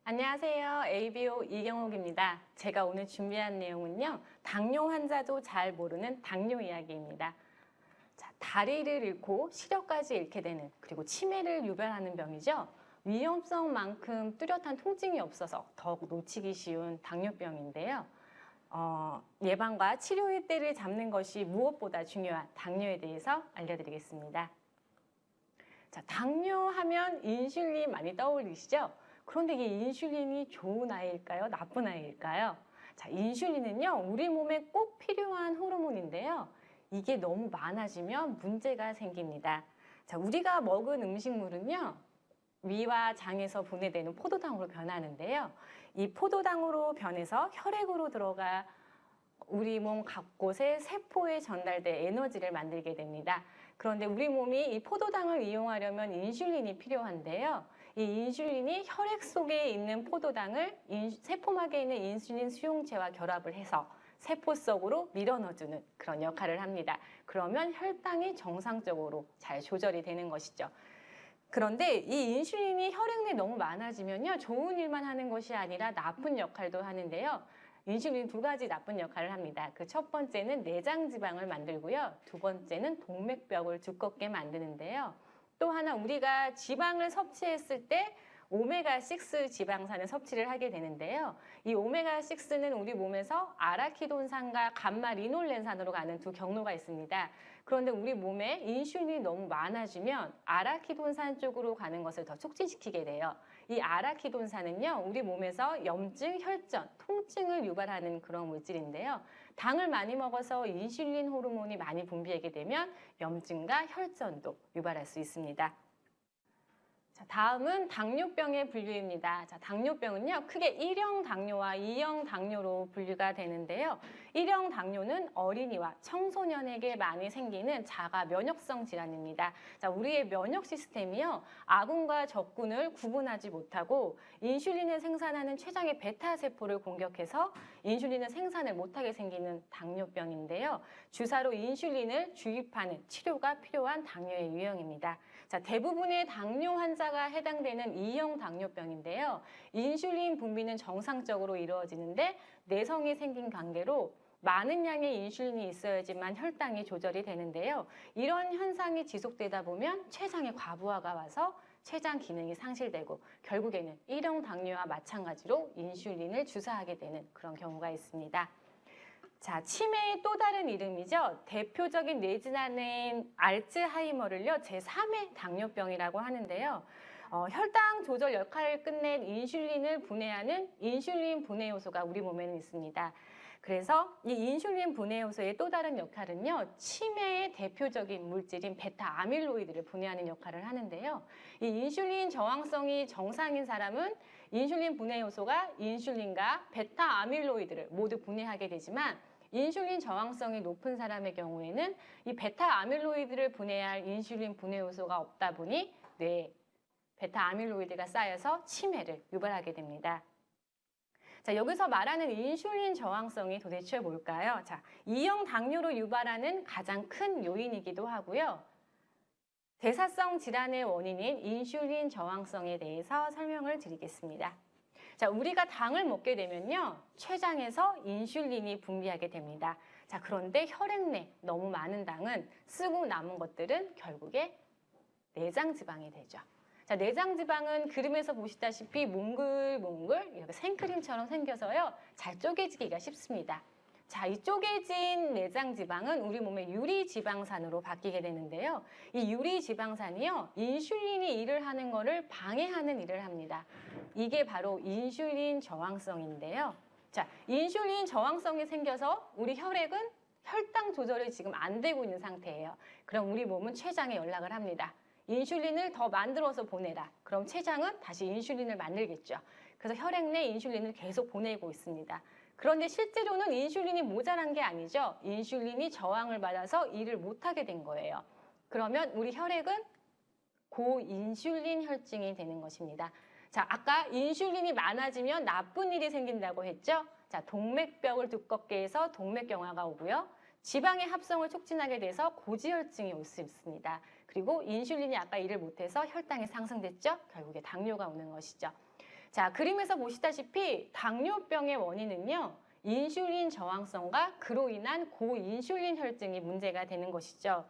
안녕하세요. ABO 이경옥입니다. 제가 오늘 준비한 내용은요. 당뇨 환자도 잘 모르는 당뇨 이야기입니다. 자, 다리를 잃고 시력까지 잃게 되는 그리고 치매를 유발하는 병이죠. 위험성만큼 뚜렷한 통증이 없어서 더욱 놓치기 쉬운 당뇨병인데요. 예방과 치료의 때를 잡는 것이 무엇보다 중요한 당뇨에 대해서 알려드리겠습니다. 자, 당뇨하면 인슐린 많이 떠올리시죠? 그런데 이 인슐린이 좋은 아이일까요? 나쁜 아이일까요? 자, 인슐린은요, 우리 몸에 꼭 필요한 호르몬인데요. 이게 너무 많아지면 문제가 생깁니다. 자, 우리가 먹은 음식물은요, 위와 장에서 분해되는 포도당으로 변하는데요. 이 포도당으로 변해서 혈액으로 들어가 우리 몸 각곳의 세포에 전달돼 에너지를 만들게 됩니다. 그런데 우리 몸이 이 포도당을 이용하려면 인슐린이 필요한데요. 이 인슐린이 혈액 속에 있는 포도당을 세포막에 있는 인슐린 수용체와 결합을 해서 세포 속으로 밀어넣어주는 그런 역할을 합니다. 그러면 혈당이 정상적으로 잘 조절이 되는 것이죠. 그런데 이 인슐린이 혈액 내에 너무 많아지면요, 좋은 일만 하는 것이 아니라 나쁜 역할도 하는데요. 인슐린 두 가지 나쁜 역할을 합니다. 그 첫 번째는 내장 지방을 만들고요. 두 번째는 동맥벽을 두껍게 만드는데요. 또 하나 우리가 지방을 섭취했을 때 오메가6 지방산을 섭취를 하게 되는데요. 이 오메가6는 우리 몸에서 아라키돈산과 감마리놀렌산으로 가는 두 경로가 있습니다. 그런데 우리 몸에 인슐린이 너무 많아지면 아라키돈산 쪽으로 가는 것을 더 촉진시키게 돼요. 이 아라키돈산은요, 우리 몸에서 염증, 혈전, 통증을 유발하는 그런 물질인데요. 당을 많이 먹어서 인슐린 호르몬이 많이 분비하게 되면 염증과 혈전도 유발할 수 있습니다. 자, 다음은 당뇨병의 분류입니다. 자, 당뇨병은요, 크게 1형 당뇨와 2형 당뇨로 분류가 되는데요. 1형 당뇨는 어린이와 청소년에게 많이 생기는 자가 면역성 질환입니다. 자, 우리의 면역 시스템이요, 아군과 적군을 구분하지 못하고 인슐린을 생산하는 췌장의 베타 세포를 공격해서 인슐린을 생산을 못하게 생기는 당뇨병인데요. 주사로 인슐린을 주입하는 치료가 필요한 당뇨의 유형입니다. 자, 대부분의 당뇨 환자가 해당되는 2형 당뇨병인데요. 인슐린 분비는 정상적으로 이루어지는데 내성이 생긴 관계로 많은 양의 인슐린이 있어야지만 혈당이 조절이 되는데요. 이런 현상이 지속되다 보면 췌장의 과부하가 와서 췌장 기능이 상실되고 결국에는 1형 당뇨와 마찬가지로 인슐린을 주사하게 되는 그런 경우가 있습니다. 자, 치매의 또 다른 이름이죠. 대표적인 뇌질환인 알츠하이머를요, 제3의 당뇨병이라고 하는데요. 혈당 조절 역할을 끝낸 인슐린을 분해하는 인슐린 분해 요소가 우리 몸에는 있습니다. 그래서 이 인슐린 분해 요소의 또 다른 역할은요, 치매의 대표적인 물질인 베타 아밀로이드를 분해하는 역할을 하는데요. 이 인슐린 저항성이 정상인 사람은 인슐린 분해 요소가 인슐린과 베타 아밀로이드를 모두 분해하게 되지만 인슐린 저항성이 높은 사람의 경우에는 이 베타 아밀로이드를 분해할 인슐린 분해 요소가 없다 보니 뇌에 베타 아밀로이드가 쌓여서 치매를 유발하게 됩니다. 자, 여기서 말하는 인슐린 저항성이 도대체 뭘까요? 자, 2형 당뇨로 유발하는 가장 큰 요인이기도 하고요. 대사성 질환의 원인인 인슐린 저항성에 대해서 설명을 드리겠습니다. 자, 우리가 당을 먹게 되면요, 췌장에서 인슐린이 분비하게 됩니다. 자, 그런데 혈액 내 너무 많은 당은 쓰고 남은 것들은 결국에 내장 지방이 되죠. 자, 내장 지방은 그림에서 보시다시피 몽글몽글 이렇게 생크림처럼 생겨서요, 잘 쪼개지기가 쉽습니다. 자, 이 쪼개진 내장 지방은 우리 몸의 유리지방산으로 바뀌게 되는데요. 이 유리지방산이요, 인슐린이 일을 하는 거를 방해하는 일을 합니다. 이게 바로 인슐린 저항성인데요. 자, 인슐린 저항성이 생겨서 우리 혈액은 혈당 조절이 지금 안 되고 있는 상태예요. 그럼 우리 몸은 췌장에 연락을 합니다. 인슐린을 더 만들어서 보내라. 그럼 췌장은 다시 인슐린을 만들겠죠. 그래서 혈액 내 인슐린을 계속 보내고 있습니다. 그런데 실제로는 인슐린이 모자란 게 아니죠. 인슐린이 저항을 받아서 일을 못하게 된 거예요. 그러면 우리 혈액은 고인슐린 혈증이 되는 것입니다. 자, 아까 인슐린이 많아지면 나쁜 일이 생긴다고 했죠. 자, 동맥벽을 두껍게 해서 동맥경화가 오고요. 지방의 합성을 촉진하게 돼서 고지혈증이 올 수 있습니다. 그리고 인슐린이 아까 일을 못해서 혈당이 상승됐죠. 결국에 당뇨가 오는 것이죠. 자, 그림에서 보시다시피 당뇨병의 원인은요, 인슐린 저항성과 그로 인한 고인슐린 혈증이 문제가 되는 것이죠.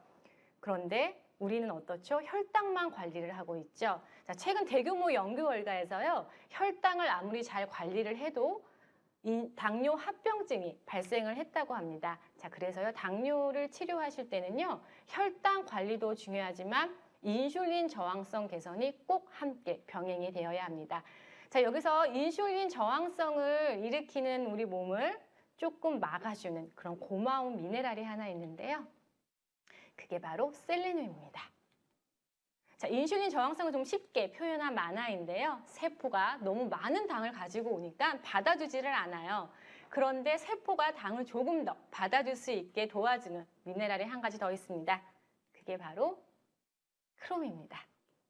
그런데 우리는 어떻죠? 혈당만 관리를 하고 있죠. 자, 최근 대규모 연구 결과에서요, 혈당을 아무리 잘 관리를 해도 이 당뇨 합병증이 발생을 했다고 합니다. 자, 그래서요, 당뇨를 치료하실 때는요, 혈당 관리도 중요하지만 인슐린 저항성 개선이 꼭 함께 병행이 되어야 합니다. 자, 여기서 인슐린 저항성을 일으키는 우리 몸을 조금 막아주는 그런 고마운 미네랄이 하나 있는데요. 그게 바로 셀레늄입니다. 자, 인슐린 저항성을 좀 쉽게 표현한 만화인데요. 세포가 너무 많은 당을 가지고 오니까 받아주지를 않아요. 그런데 세포가 당을 조금 더 받아줄 수 있게 도와주는 미네랄이 한 가지 더 있습니다. 그게 바로 크롬입니다.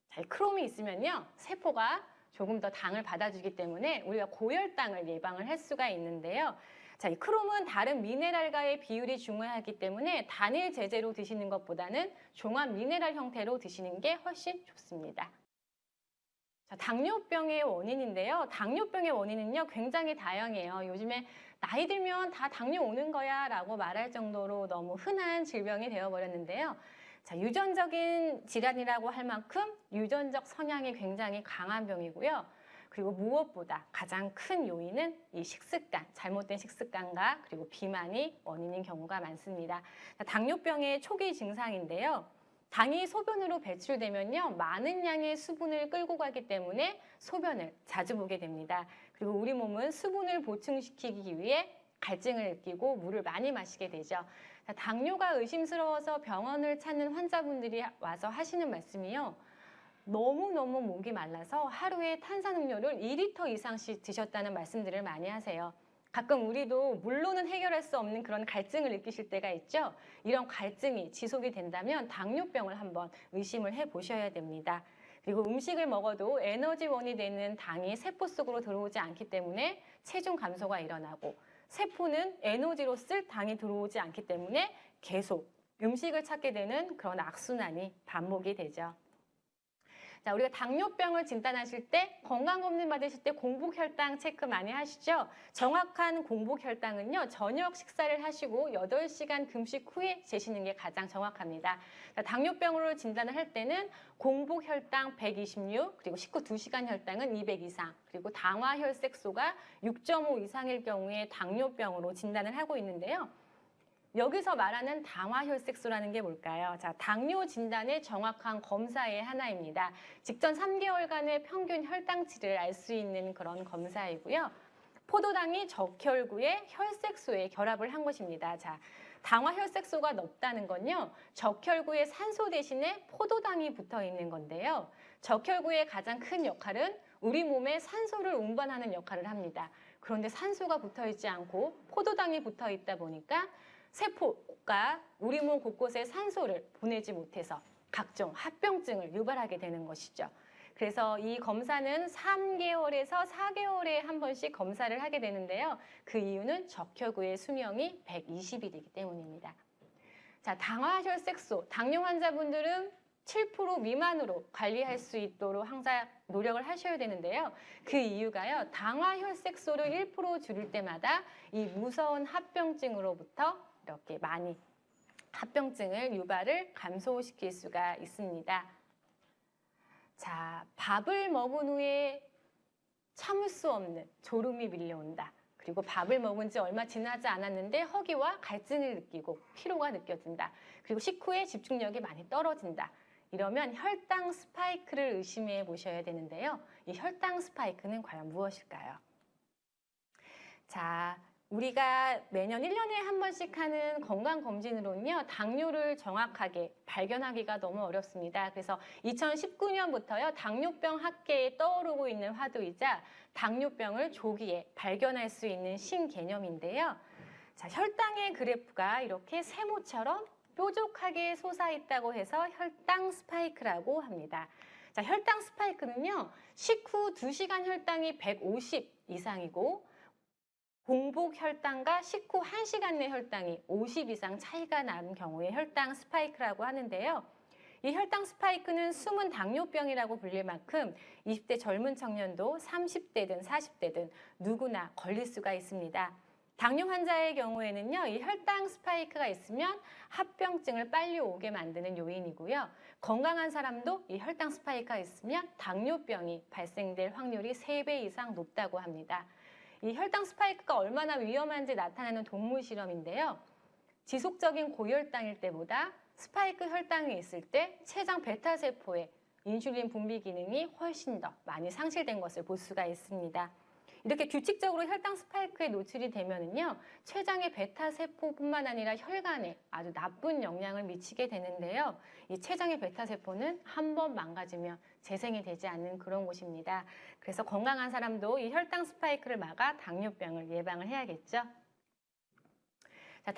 자, 이 크롬이 있으면요, 세포가 조금 더 당을 받아주기 때문에 우리가 고혈당을 예방을 할 수가 있는데요. 자, 이 크롬은 다른 미네랄과의 비율이 중요하기 때문에 단일 제제로 드시는 것보다는 종합 미네랄 형태로 드시는 게 훨씬 좋습니다. 자, 당뇨병의 원인인데요. 당뇨병의 원인은요, 굉장히 다양해요. 요즘에 나이 들면 다 당뇨 오는 거야 라고 말할 정도로 너무 흔한 질병이 되어버렸는데요. 자, 유전적인 질환이라고 할 만큼 유전적 성향이 굉장히 강한 병이고요. 그리고 무엇보다 가장 큰 요인은 이 식습관, 잘못된 식습관과 그리고 비만이 원인인 경우가 많습니다. 자, 당뇨병의 초기 증상인데요. 당이 소변으로 배출되면요, 많은 양의 수분을 끌고 가기 때문에 소변을 자주 보게 됩니다. 그리고 우리 몸은 수분을 보충시키기 위해 갈증을 느끼고 물을 많이 마시게 되죠. 당뇨가 의심스러워서 병원을 찾는 환자분들이 와서 하시는 말씀이요. 너무너무 목이 말라서 하루에 탄산음료를 2리터 이상씩 드셨다는 말씀들을 많이 하세요. 가끔 우리도 물로는 해결할 수 없는 그런 갈증을 느끼실 때가 있죠. 이런 갈증이 지속이 된다면 당뇨병을 한번 의심을 해보셔야 됩니다. 그리고 음식을 먹어도 에너지원이 되는 당이 세포 속으로 들어오지 않기 때문에 체중 감소가 일어나고, 세포는 에너지로 쓸 당이 들어오지 않기 때문에 계속 음식을 찾게 되는 그런 악순환이 반복이 되죠. 자, 우리가 당뇨병을 진단하실 때, 건강검진 받으실 때 공복혈당 체크 많이 하시죠? 정확한 공복혈당은요, 저녁 식사를 하시고 8시간 금식 후에 재시는 게 가장 정확합니다. 자, 당뇨병으로 진단을 할 때는 공복혈당 126, 그리고 식후 2시간 혈당은 200 이상, 그리고 당화혈색소가 6.5 이상일 경우에 당뇨병으로 진단을 하고 있는데요. 여기서 말하는 당화혈색소라는 게 뭘까요? 자, 당뇨 진단의 정확한 검사의 하나입니다. 직전 3개월간의 평균 혈당치를 알 수 있는 그런 검사이고요. 포도당이 적혈구에 혈색소에 결합을 한 것입니다. 자, 당화혈색소가 높다는 건요, 적혈구에 산소 대신에 포도당이 붙어 있는 건데요. 적혈구의 가장 큰 역할은 우리 몸에 산소를 운반하는 역할을 합니다. 그런데 산소가 붙어 있지 않고 포도당이 붙어 있다 보니까 세포가 우리 몸 곳곳에 산소를 보내지 못해서 각종 합병증을 유발하게 되는 것이죠. 그래서 이 검사는 3개월에서 4개월에 한 번씩 검사를 하게 되는데요. 그 이유는 적혈구의 수명이 120일이기 때문입니다. 자, 당화혈색소, 당뇨 환자분들은 7% 미만으로 관리할 수 있도록 항상 노력을 하셔야 되는데요. 그 이유가요, 당화혈색소를 1% 줄일 때마다 이 무서운 합병증으로부터 이렇게 많이 합병증을 유발을 감소시킬 수가 있습니다. 자, 밥을 먹은 후에 참을 수 없는 졸음이 밀려온다. 그리고 밥을 먹은 지 얼마 지나지 않았는데 허기와 갈증을 느끼고 피로가 느껴진다. 그리고 식후에 집중력이 많이 떨어진다. 이러면 혈당 스파이크를 의심해 보셔야 되는데요. 이 혈당 스파이크는 과연 무엇일까요? 자, 우리가 매년 1년에 한 번씩 하는 건강검진으로는요, 당뇨를 정확하게 발견하기가 너무 어렵습니다. 그래서 2019년부터요, 당뇨병 학계에 떠오르고 있는 화두이자 당뇨병을 조기에 발견할 수 있는 신개념인데요. 자, 혈당의 그래프가 이렇게 세모처럼 뾰족하게 솟아있다고 해서 혈당 스파이크라고 합니다. 자, 혈당 스파이크는요, 식후 2시간 혈당이 150 이상이고, 공복 혈당과 식후 1시간 내 혈당이 50 이상 차이가 나는 경우에 혈당 스파이크라고 하는데요. 이 혈당 스파이크는 숨은 당뇨병이라고 불릴 만큼 20대 젊은 청년도 30대든 40대든 누구나 걸릴 수가 있습니다. 당뇨 환자의 경우에는요, 이 혈당 스파이크가 있으면 합병증을 빨리 오게 만드는 요인이고요. 건강한 사람도 이 혈당 스파이크가 있으면 당뇨병이 발생될 확률이 3배 이상 높다고 합니다. 이 혈당 스파이크가 얼마나 위험한지 나타내는 동물 실험인데요. 지속적인 고혈당일 때보다 스파이크 혈당이 있을 때 췌장 베타세포의 인슐린 분비 기능이 훨씬 더 많이 상실된 것을 볼 수가 있습니다. 이렇게 규칙적으로 혈당 스파이크에 노출이 되면은요, 췌장의 베타세포뿐만 아니라 혈관에 아주 나쁜 영향을 미치게 되는데요. 이 췌장의 베타세포는 한번 망가지면 재생이 되지 않는 그런 곳입니다. 그래서 건강한 사람도 이 혈당 스파이크를 막아 당뇨병을 예방을 해야겠죠. 자,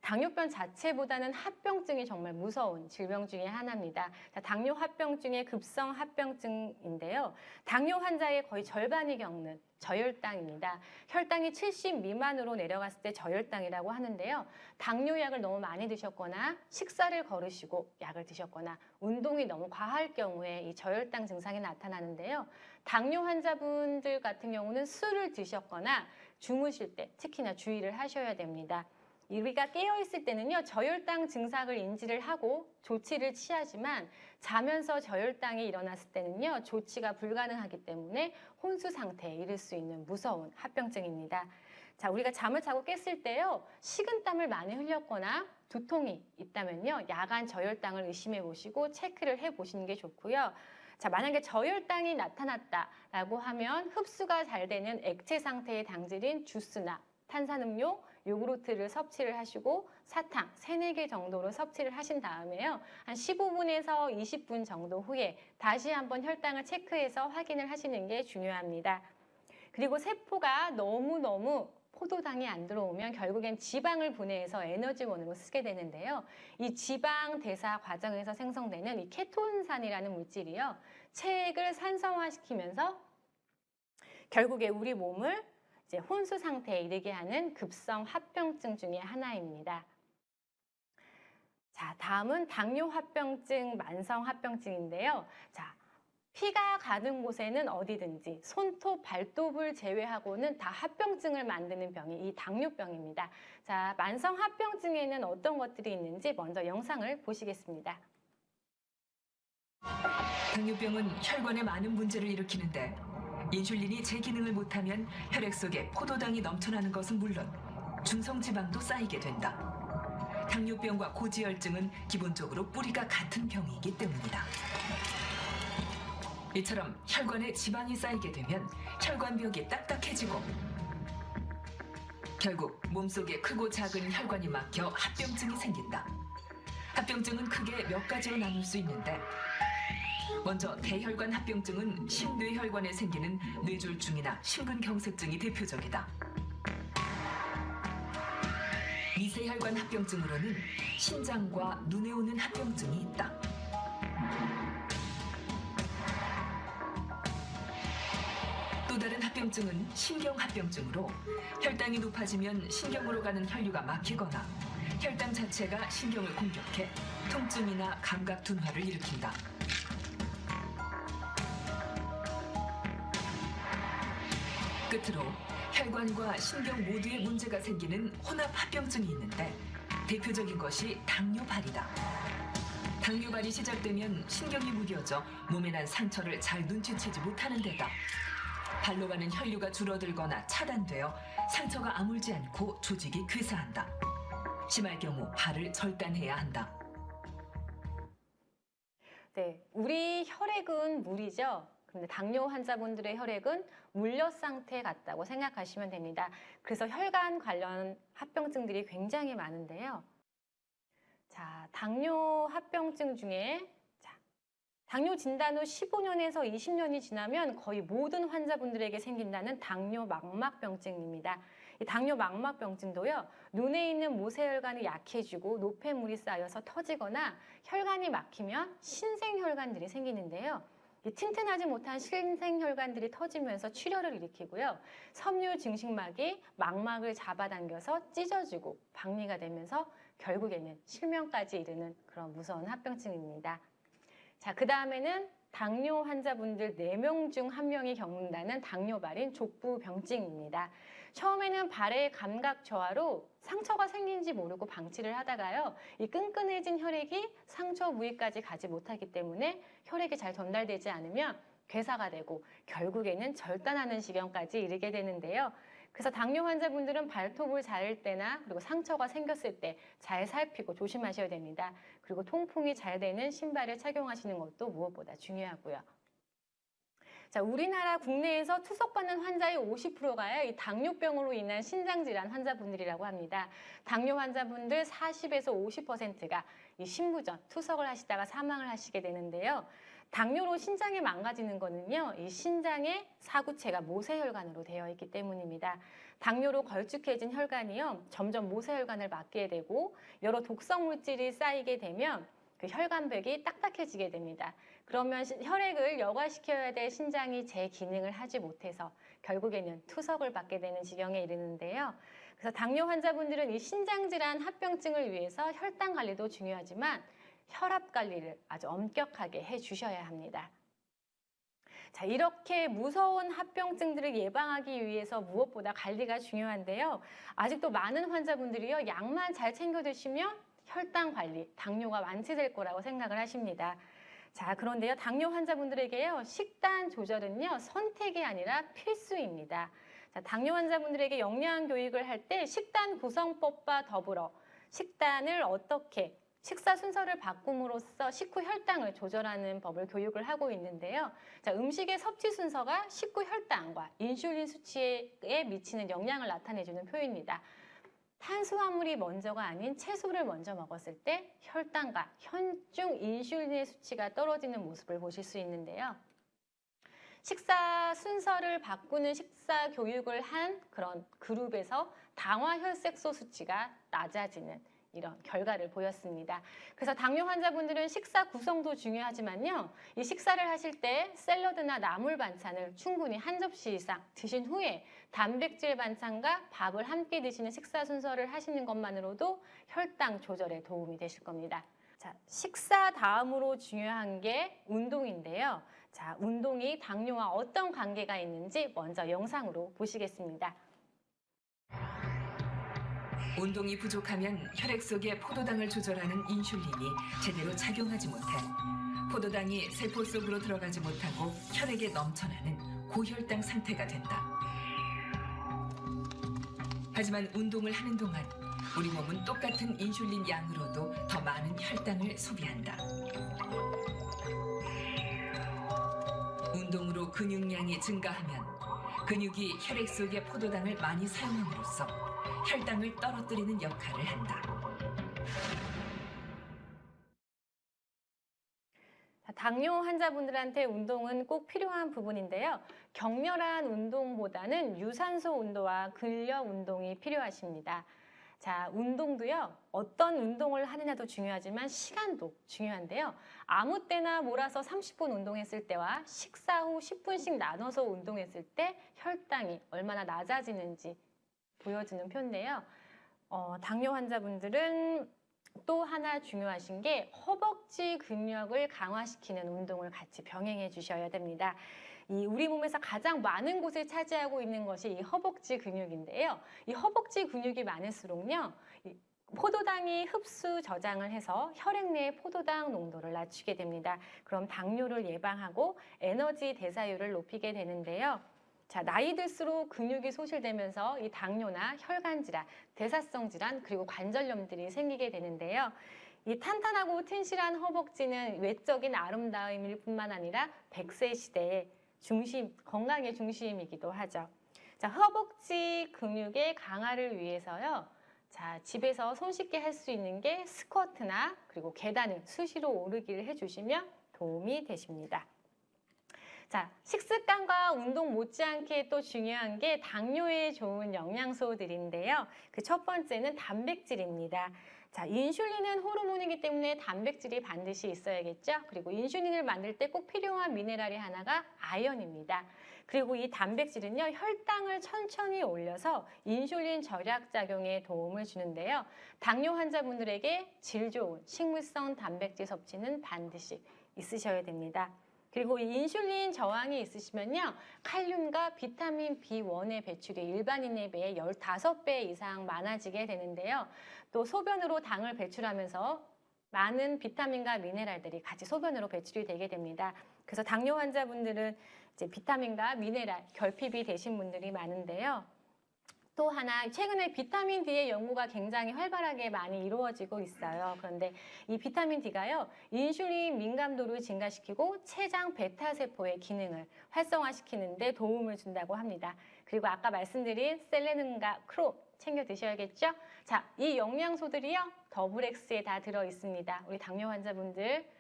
당뇨병 자체보다는 합병증이 정말 무서운 질병 중에 하나입니다. 자, 당뇨 합병증의 급성 합병증인데요. 당뇨 환자의 거의 절반이 겪는 저혈당입니다. 혈당이 70 미만으로 내려갔을 때 저혈당이라고 하는데요. 당뇨약을 너무 많이 드셨거나 식사를 거르시고 약을 드셨거나 운동이 너무 과할 경우에 이 저혈당 증상이 나타나는데요. 당뇨 환자분들 같은 경우는 술을 드셨거나 주무실 때 특히나 주의를 하셔야 됩니다. 우리가 깨어있을 때는요, 저혈당 증상을 인지를 하고 조치를 취하지만 자면서 저혈당이 일어났을 때는요, 조치가 불가능하기 때문에 혼수 상태에 이를 수 있는 무서운 합병증입니다. 자, 우리가 잠을 자고 깼을 때요, 식은땀을 많이 흘렸거나 두통이 있다면요, 야간 저혈당을 의심해 보시고 체크를 해 보시는 게 좋고요. 자, 만약에 저혈당이 나타났다라고 하면 흡수가 잘 되는 액체 상태의 당질인 주스나 탄산음료, 요구르트를 섭취를 하시고 사탕 3-4개 정도로 섭취를 하신 다음에요. 한 15분에서 20분 정도 후에 다시 한번 혈당을 체크해서 확인을 하시는 게 중요합니다. 그리고 세포가 너무너무 포도당이 안 들어오면 결국엔 지방을 분해해서 에너지원으로 쓰게 되는데요. 이 지방 대사 과정에서 생성되는 이 케톤산이라는 물질이요. 체액을 산성화시키면서 결국에 우리 몸을 이제 혼수 상태에 이르게 하는 급성 합병증 중에 하나입니다. 자, 다음은 당뇨 합병증, 만성 합병증인데요. 자, 피가 가는 곳에는 어디든지 손톱, 발톱을 제외하고는 다 합병증을 만드는 병이 이 당뇨병입니다. 자, 만성 합병증에는 어떤 것들이 있는지 먼저 영상을 보시겠습니다. 당뇨병은 혈관에 많은 문제를 일으키는데 인슐린이 제 기능을 못하면 혈액 속에 포도당이 넘쳐나는 것은 물론 중성지방도 쌓이게 된다. 당뇨병과 고지혈증은 기본적으로 뿌리가 같은 병이기 때문이다. 이처럼 혈관에 지방이 쌓이게 되면 혈관벽이 딱딱해지고 결국 몸속에 크고 작은 혈관이 막혀 합병증이 생긴다. 합병증은 크게 몇 가지로 나눌 수 있는데 먼저 대혈관 합병증은 심뇌혈관에 생기는 뇌졸중이나 심근경색증이 대표적이다. 미세혈관 합병증으로는 신장과 눈에 오는 합병증이 있다. 또 다른 합병증은 신경합병증으로 혈당이 높아지면 신경으로 가는 혈류가 막히거나 혈당 자체가 신경을 공격해 통증이나 감각 둔화를 일으킨다. 끝으로 혈관과 신경 모두에 문제가 생기는 혼합합병증이 있는데 대표적인 것이 당뇨발이다. 당뇨발이 시작되면 신경이 무뎌져 몸에 난 상처를 잘 눈치채지 못하는 데다 발로 가는 혈류가 줄어들거나 차단되어 상처가 아물지 않고 조직이 괴사한다. 심할 경우 발을 절단해야 한다. 네, 우리 혈액은 물이죠. 근데 당뇨 환자분들의 혈액은 물엿 상태 같다고 생각하시면 됩니다. 그래서 혈관 관련 합병증들이 굉장히 많은데요. 자, 당뇨 합병증 중에 당뇨 진단 후 15년에서 20년이 지나면 거의 모든 환자분들에게 생긴다는 당뇨 망막병증입니다. 이 당뇨 망막병증도요, 눈에 있는 모세혈관이 약해지고 노폐물이 쌓여서 터지거나 혈관이 막히면 신생혈관들이 생기는데요. 이 튼튼하지 못한 신생혈관들이 터지면서 출혈을 일으키고요. 섬유 증식막이 망막을 잡아당겨서 찢어지고 박리가 되면서 결국에는 실명까지 이르는 그런 무서운 합병증입니다. 자, 그 다음에는 당뇨 환자분들 4명 중 1명이 겪는다는 당뇨발인 족부병증입니다. 처음에는 발의 감각 저하로 상처가 생긴지 모르고 방치를 하다가요, 이 끈끈해진 혈액이 상처 부위까지 가지 못하기 때문에 혈액이 잘 전달되지 않으면 괴사가 되고 결국에는 절단하는 지경까지 이르게 되는데요. 그래서 당뇨 환자분들은 발톱을 자를 때나 그리고 상처가 생겼을 때 잘 살피고 조심하셔야 됩니다. 그리고 통풍이 잘 되는 신발을 착용하시는 것도 무엇보다 중요하고요. 자, 우리나라 국내에서 투석받는 환자의 50%가요, 이 당뇨병으로 인한 신장질환 환자분들이라고 합니다. 당뇨 환자분들 40에서 50%가 이 신부전, 투석을 하시다가 사망을 하시게 되는데요. 당뇨로 신장이 망가지는 거는요, 이 신장의 사구체가 모세혈관으로 되어 있기 때문입니다. 당뇨로 걸쭉해진 혈관이요, 점점 모세혈관을 막게 되고 여러 독성 물질이 쌓이게 되면 그 혈관벽이 딱딱해지게 됩니다. 그러면 혈액을 여과시켜야 될 신장이 제 기능을 하지 못해서 결국에는 투석을 받게 되는 지경에 이르는데요. 그래서 당뇨 환자분들은 이 신장질환 합병증을 위해서 혈당 관리도 중요하지만 혈압 관리를 아주 엄격하게 해주셔야 합니다. 자, 이렇게 무서운 합병증들을 예방하기 위해서 무엇보다 관리가 중요한데요. 아직도 많은 환자분들이요, 약만 잘 챙겨 드시면 혈당 관리, 당뇨가 완치될 거라고 생각을 하십니다. 자, 그런데요, 당뇨 환자분들에게요, 식단 조절은요, 선택이 아니라 필수입니다. 자, 당뇨 환자분들에게 영양 교육을 할 때 식단 구성법과 더불어 식단을 어떻게 식사 순서를 바꿈으로써 식후 혈당을 조절하는 법을 교육을 하고 있는데요. 자, 음식의 섭취 순서가 식후 혈당과 인슐린 수치에 미치는 영향을 나타내주는 표입니다. 탄수화물이 먼저가 아닌 채소를 먼저 먹었을 때 혈당과 혈중 인슐린의 수치가 떨어지는 모습을 보실 수 있는데요. 식사 순서를 바꾸는 식사 교육을 한 그런 그룹에서 당화혈색소 수치가 낮아지는 이런 결과를 보였습니다. 그래서 당뇨 환자분들은 식사 구성도 중요하지만요, 이 식사를 하실 때 샐러드나 나물 반찬을 충분히 한 접시 이상 드신 후에 단백질 반찬과 밥을 함께 드시는 식사 순서를 하시는 것만으로도 혈당 조절에 도움이 되실 겁니다. 자, 식사 다음으로 중요한 게 운동인데요. 자, 운동이 당뇨와 어떤 관계가 있는지 먼저 영상으로 보시겠습니다. 운동이 부족하면 혈액 속의 포도당을 조절하는 인슐린이 제대로 작용하지 못해 포도당이 세포 속으로 들어가지 못하고 혈액에 넘쳐나는 고혈당 상태가 된다. 하지만 운동을 하는 동안 우리 몸은 똑같은 인슐린 양으로도 더 많은 혈당을 소비한다. 운동으로 근육량이 증가하면 근육이 혈액 속의 포도당을 많이 사용함으로써 혈당을 떨어뜨리는 역할을 한다. 당뇨 환자분들한테 운동은 꼭 필요한 부분인데요. 격렬한 운동보다는 유산소 운동과 근력 운동이 필요하십니다. 자, 운동도요, 어떤 운동을 하느냐도 중요하지만 시간도 중요한데요. 아무 때나 몰아서 30분 운동했을 때와 식사 후 10분씩 나눠서 운동했을 때 혈당이 얼마나 낮아지는지 보여주는 표인데요. 당뇨 환자분들은 또 하나 중요하신 게 허벅지 근력을 강화시키는 운동을 같이 병행해 주셔야 됩니다. 이 우리 몸에서 가장 많은 곳을 차지하고 있는 것이 이 허벅지 근육인데요. 이 허벅지 근육이 많을수록요, 포도당이 흡수 저장을 해서 혈액 내의 포도당 농도를 낮추게 됩니다. 그럼 당뇨를 예방하고 에너지 대사율을 높이게 되는데요. 자, 나이 들수록 근육이 소실되면서 이 당뇨나 혈관 질환, 대사성 질환, 그리고 관절염들이 생기게 되는데요. 이 탄탄하고 튼실한 허벅지는 외적인 아름다움일 뿐만 아니라 100세 시대의 중심, 건강의 중심이기도 하죠. 자, 허벅지 근육의 강화를 위해서요. 자, 집에서 손쉽게 할 수 있는 게 스쿼트나 그리고 계단을 수시로 오르기를 해주시면 도움이 되십니다. 자, 식습관과 운동 못지않게 또 중요한 게 당뇨에 좋은 영양소들인데요. 그 첫 번째는 단백질입니다. 자, 인슐린은 호르몬이기 때문에 단백질이 반드시 있어야겠죠. 그리고 인슐린을 만들 때 꼭 필요한 미네랄이 하나가 아연입니다. 그리고 이 단백질은요, 혈당을 천천히 올려서 인슐린 절약 작용에 도움을 주는데요. 당뇨 환자분들에게 질 좋은 식물성 단백질 섭취는 반드시 있으셔야 됩니다. 그리고 이 인슐린 저항이 있으시면요, 칼륨과 비타민 B1의 배출이 일반인에 비해 15배 이상 많아지게 되는데요. 또 소변으로 당을 배출하면서 많은 비타민과 미네랄들이 같이 소변으로 배출이 되게 됩니다. 그래서 당뇨 환자분들은 이제 비타민과 미네랄 결핍이 되신 분들이 많은데요. 또 하나, 최근에 비타민 D의 연구가 굉장히 활발하게 많이 이루어지고 있어요. 그런데 이 비타민 D가요, 인슐린 민감도를 증가시키고 췌장 베타세포의 기능을 활성화시키는 데 도움을 준다고 합니다. 그리고 아까 말씀드린 셀레늄과 크롬 챙겨 드셔야겠죠? 자, 이 영양소들이요, 더블엑스에 다 들어 있습니다. 우리 당뇨 환자분들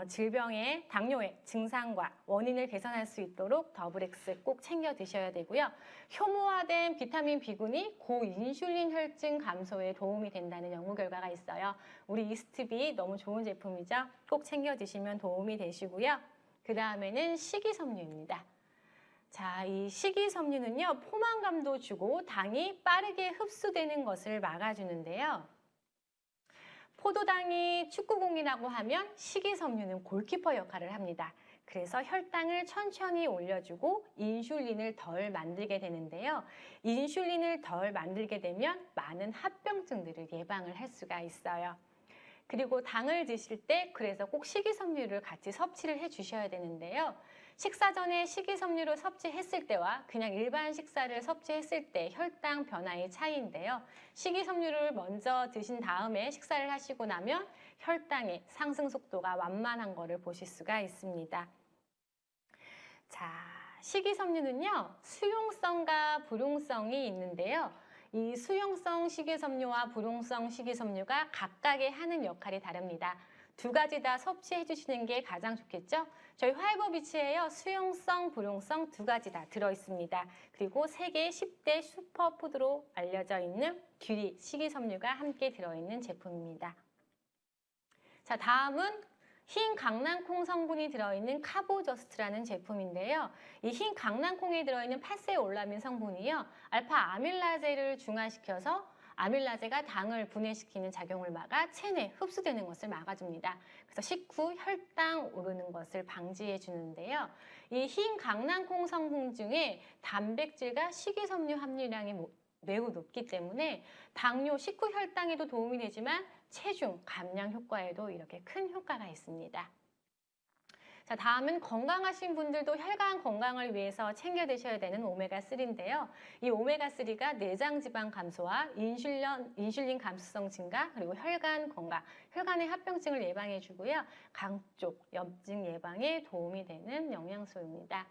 질병의 당뇨의 증상과 원인을 개선할 수 있도록 더블엑스 꼭 챙겨 드셔야 되고요. 효모화된 비타민 B군이 고인슐린 혈증 감소에 도움이 된다는 연구 결과가 있어요. 우리 이스트비 너무 좋은 제품이죠. 꼭 챙겨 드시면 도움이 되시고요. 그 다음에는 식이섬유입니다. 자, 이 식이섬유는요, 포만감도 주고 당이 빠르게 흡수되는 것을 막아주는데요. 포도당이 축구공이라고 하면 식이섬유는 골키퍼 역할을 합니다. 그래서 혈당을 천천히 올려주고 인슐린을 덜 만들게 되는데요. 인슐린을 덜 만들게 되면 많은 합병증들을 예방을 할 수가 있어요. 그리고 당을 드실 때 그래서 꼭 식이섬유를 같이 섭취를 해 주셔야 되는데요. 식사 전에 식이섬유를 섭취했을 때와 그냥 일반 식사를 섭취했을 때 혈당 변화의 차이인데요. 식이섬유를 먼저 드신 다음에 식사를 하시고 나면 혈당의 상승 속도가 완만한 것을 보실 수가 있습니다. 자, 식이섬유는요, 수용성과 불용성이 있는데요. 이 수용성 식이섬유와 불용성 식이섬유가 각각의 하는 역할이 다릅니다. 두 가지 다 섭취해 주시는 게 가장 좋겠죠? 저희 화이버비치에요, 수용성, 불용성 두 가지 다 들어있습니다. 그리고 세계 10대 슈퍼푸드로 알려져 있는 듀리 식이섬유가 함께 들어있는 제품입니다. 자, 다음은 흰 강낭콩 성분이 들어있는 카보저스트라는 제품인데요. 이 흰 강낭콩에 들어있는 파세올라민 성분이요, 알파 아밀라제를 중화시켜서 아밀라제가 당을 분해시키는 작용을 막아 체내 흡수되는 것을 막아줍니다. 그래서 식후 혈당 오르는 것을 방지해 주는데요. 이 흰 강낭콩 성분 중에 단백질과 식이섬유 함유량이 매우 높기 때문에 당뇨, 식후 혈당에도 도움이 되지만 체중 감량 효과에도 이렇게 큰 효과가 있습니다. 자, 다음은 건강하신 분들도 혈관 건강을 위해서 챙겨 드셔야 되는 오메가3인데요. 이 오메가3가 내장 지방 감소와 인슐린 감수성 증가, 그리고 혈관 건강, 혈관의 합병증을 예방해 주고요. 강 쪽 염증 예방에 도움이 되는 영양소입니다.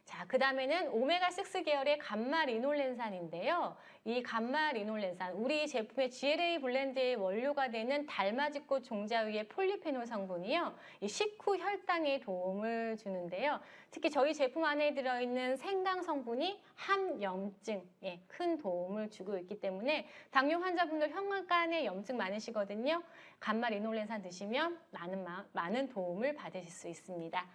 자, 그 다음에는 오메가6 계열의 감마리놀렌산인데요. 이 감마리놀렌산, 우리 제품의 GLA 블렌드의 원료가 되는 달맞이꽃 종자위의 폴리페놀 성분이요, 이 식후 혈당에 도움을 주는데요. 특히 저희 제품 안에 들어있는 생강 성분이 함염증에 큰 도움을 주고 있기 때문에 당뇨 환자분들 혈관에 염증 많으시거든요. 감마리놀렌산 드시면 많은 도움을 받으실 수 있습니다.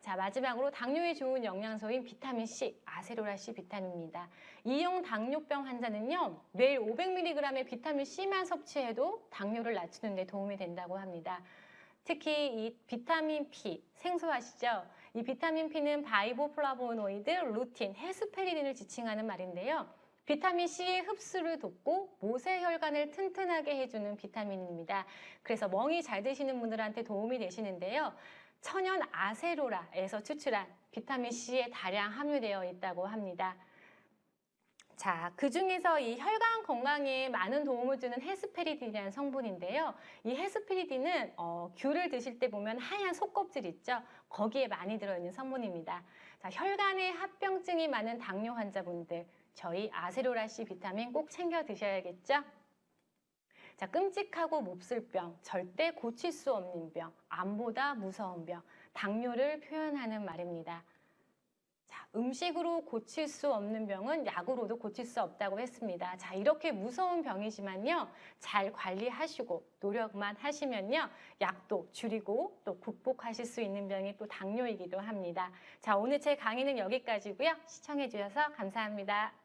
자, 마지막으로 당뇨에 좋은 영양소인 비타민C, 아세로라C 비타민입니다. 이용 당뇨병 환자는요, 매일 500mg의 비타민C만 섭취해도 당뇨를 낮추는 데 도움이 된다고 합니다. 특히 이 비타민 P, 생소하시죠? 이 비타민 P는 바이보플라보노이드, 루틴, 헤스페리딘을 지칭하는 말인데요. 비타민C의 흡수를 돕고 모세혈관을 튼튼하게 해주는 비타민입니다. 그래서 멍이 잘 드시는 분들한테 도움이 되시는데요. 천연 아세로라에서 추출한 비타민C에 다량 함유되어 있다고 합니다. 자, 그 중에서 이 혈관 건강에 많은 도움을 주는 헤스페리딘이라는 성분인데요. 이 헤스페리딘은 귤을 드실 때 보면 하얀 속껍질 있죠? 거기에 많이 들어있는 성분입니다. 자, 혈관에 합병증이 많은 당뇨 환자분들, 저희 아세로라C 비타민 꼭 챙겨 드셔야겠죠? 자, 끔찍하고 몹쓸 병, 절대 고칠 수 없는 병, 암보다 무서운 병, 당뇨를 표현하는 말입니다. 자, 음식으로 고칠 수 없는 병은 약으로도 고칠 수 없다고 했습니다. 자, 이렇게 무서운 병이지만요, 잘 관리하시고 노력만 하시면요, 약도 줄이고 또 극복하실 수 있는 병이 또 당뇨이기도 합니다. 자, 오늘 제 강의는 여기까지고요. 시청해 주셔서 감사합니다.